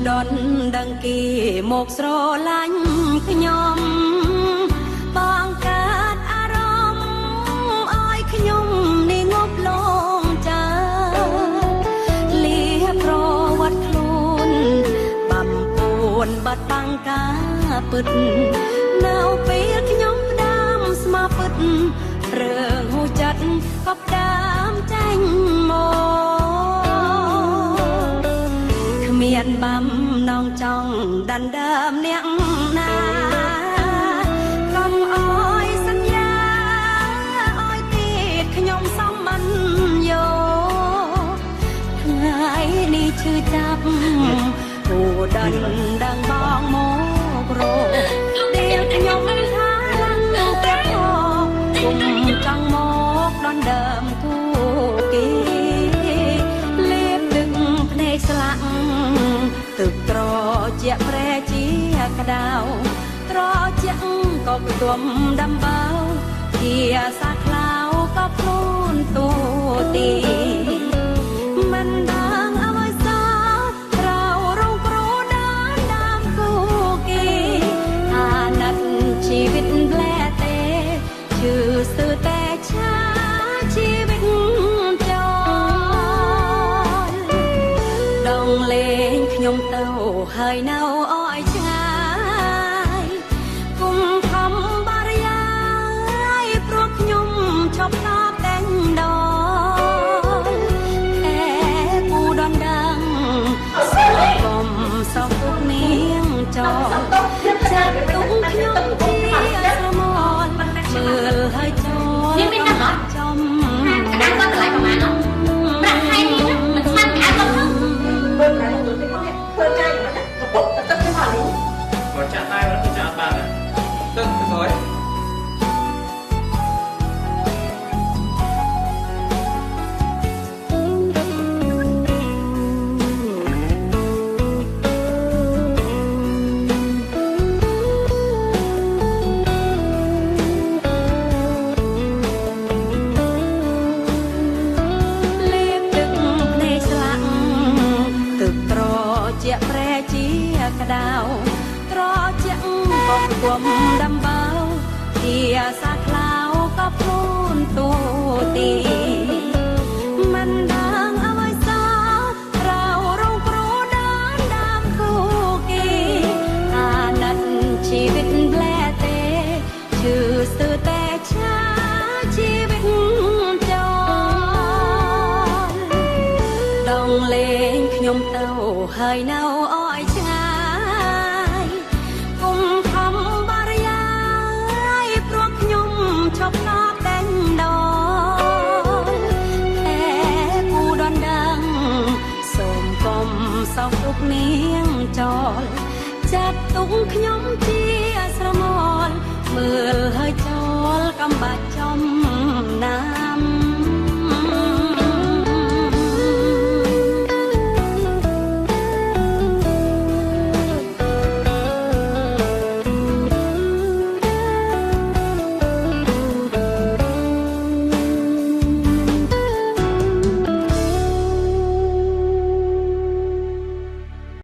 ដនដឹងគីមកស្រឡាញ់ខ្ញុំបងកើតអារម្មណ៍ឲ្យខ្ញុំនេះងប់លងចាលៀប្រវត្តិខ្លួនបំពួនបាត់បាំងការពិតនៅពេលខ្ញុំផ្ដាំស្មាពិតរឿងហូរចិត្តក៏ផ្ដាំចាញ់មកគ្មានបំណងចង់ដណ្ដើមអ្នកណាកុំអើយសន្យាអើយទៀតខ្ញុំសំមិនយកថ្ងៃនេះឈឺចាប់គួរដណ្ដឹងបងមករកដែលខ្ញុំថាឡើងតែផងគុំចង់មកដណ្ដើមគូគេលេបទឹកភ្នែកស្លាក់ទឹកត្រជាប្រែជាក្តៅត្រជាក៏ខ្ទុំដំបៅជាសាខ្លាវក៏ខ្លួនទូទីមិនដឹងអ្វីសោះเราរងគ្រោះដល់ដើមគូគេអាណិតជីវិតប្លែទេឈឺស្ទើរតែឆាជីវិតចោលដងលេងខ្ញុំទៅហើយនៅអោយឆ្ងាយគុំខំបារយាយព្រោះខ្ញុំឈប់តបតែងដល់แค่គូដនដឹងស្គាល់កុំសោកទុកនាងចោលចាត់ទុកខ្ញុំជាស្រមោលមើលហើយចូលចំដាក់ទៅកន្លែងប្រមាណនោះប្រាក់ខែនេះមិនស្មានអានទៅមើលតែទៅទីនេះធ្វើចាយមកណាកពុតទឹកទៅមកនេះក៏ចាក់ដែរទៅចាក់បានទឹកទៅហើយជាប្រែជាក្តៅត្រជាបងគុំដំបៅជាសាខ្លាវក៏ខ្លួនទូទីមិនដឹងអ្វីសោះเราរងគ្រោះដល់ដើមគូគេអាណិតជីវិតប្លែទេឈឺស្ទើរតែឆាជីវិតចោលដងលេងខ្ញុំទៅហើយនៅអោយឆ្ងាយគុំខំបារយាយព្រោះខ្ញុំឈប់តបតែងដល់แค่គូដនដឹងសូមកុំសោកទុកនាងចោលចាត់ទុកខ្ញុំជាស្រមោលមើលហើយចូលកំបាច់ចំណា